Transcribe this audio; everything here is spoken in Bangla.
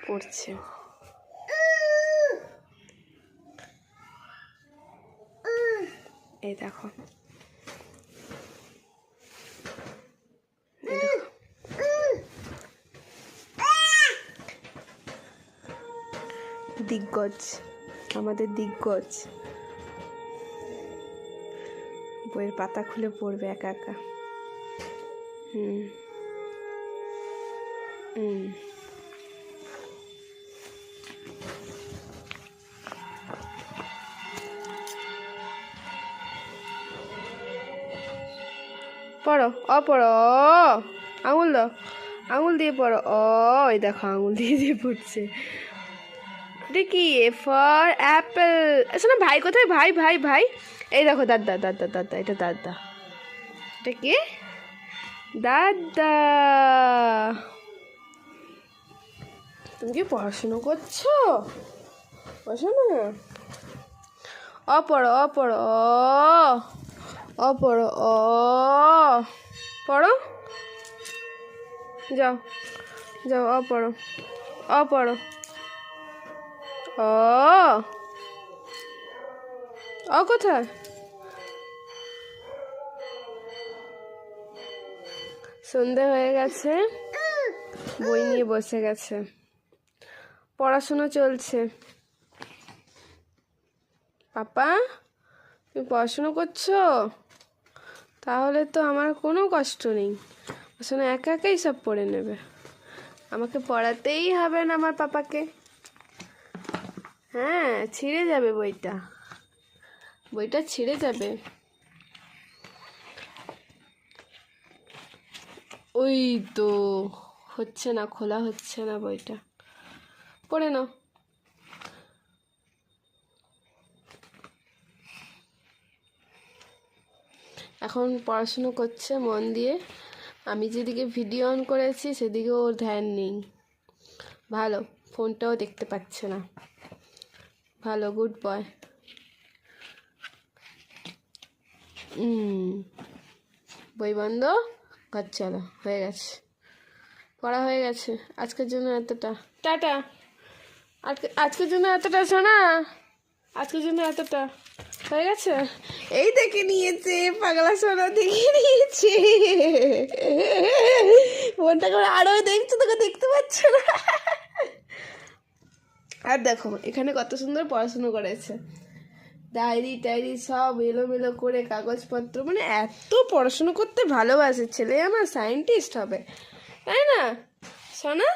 পড়ছে। এই দেখো, দিগ্গজ, আমাদের দিগ্গজ বইয়ের পাতা খুলে পড়বে একা একা। পড়ো, পড়ো, আঙুল দাও, আঙুল দিয়ে পড়ো। এই দেখো আঙুল দিয়ে দিয়ে পড়ছে। এটা কি? A for Apple. শোনো, ভাই কোথায়? ভাই ভাই ভাই, এই দেখো দাদা দাদা দাদা, এটা দাদা। এটা কি? দাদা। তুমি কি পড়াশুনো করছো? পড়াশোনা পড়ো, পড়ো, পড়ো, পড়ো, যাও যাও, পড়ো, পড়ো, কোথায়? সন্ধে হয়ে গেছে, বই নিয়ে বসে গেছে, পড়াশোনা চলছে। পাপা, তুমি পড়াশুনো করছো? তাহলে তো আমার কোনো কষ্ট নেই, আসলে একা একাই সব পড়ে নেবে, আমাকে পড়াতেই হবে না আমার পাপাকে। হ্যাঁ, ছিঁড়ে যাবে বইটা, বইটা ছিঁড়ে যাবে। ওই তো হচ্ছে না, খোলা হচ্ছে না বইটা, পড়ে নাও। এখন পড়াশুনো করছে মন দিয়ে, আমি যেদিকে ভিডিও অন করেছি সেদিকে ওর ধ্যান নেই। ভালো, ফোনটাও দেখতে পাচ্ছে না, ভালো, গুড বয়। বই বন্ধ, ঘর চলো, হয়ে গেছে, পড়া হয়ে গেছে। আজকের জন্য এতটা, টাটা। আজকের জন্য এতটা, শোনা, আজকের জন্য এতটা হয়ে গেছে। এই দেখে নিয়েছে পাগলা সোনা, দেখে নিয়েছে, ফোনটা করে আরো দেখছো, তোকে দেখতে পাচ্ছ না। আর দেখো এখানে কত সুন্দর পড়াশুনো করেছে, ডায়েরি টায়েরি সব এলোমেলো করে, কাগজপত্র, মানে এত পড়াশুনো করতে ভালোবাসে ছেলে, আমার সায়েন্টিস্ট হবে, তাই না সোনা?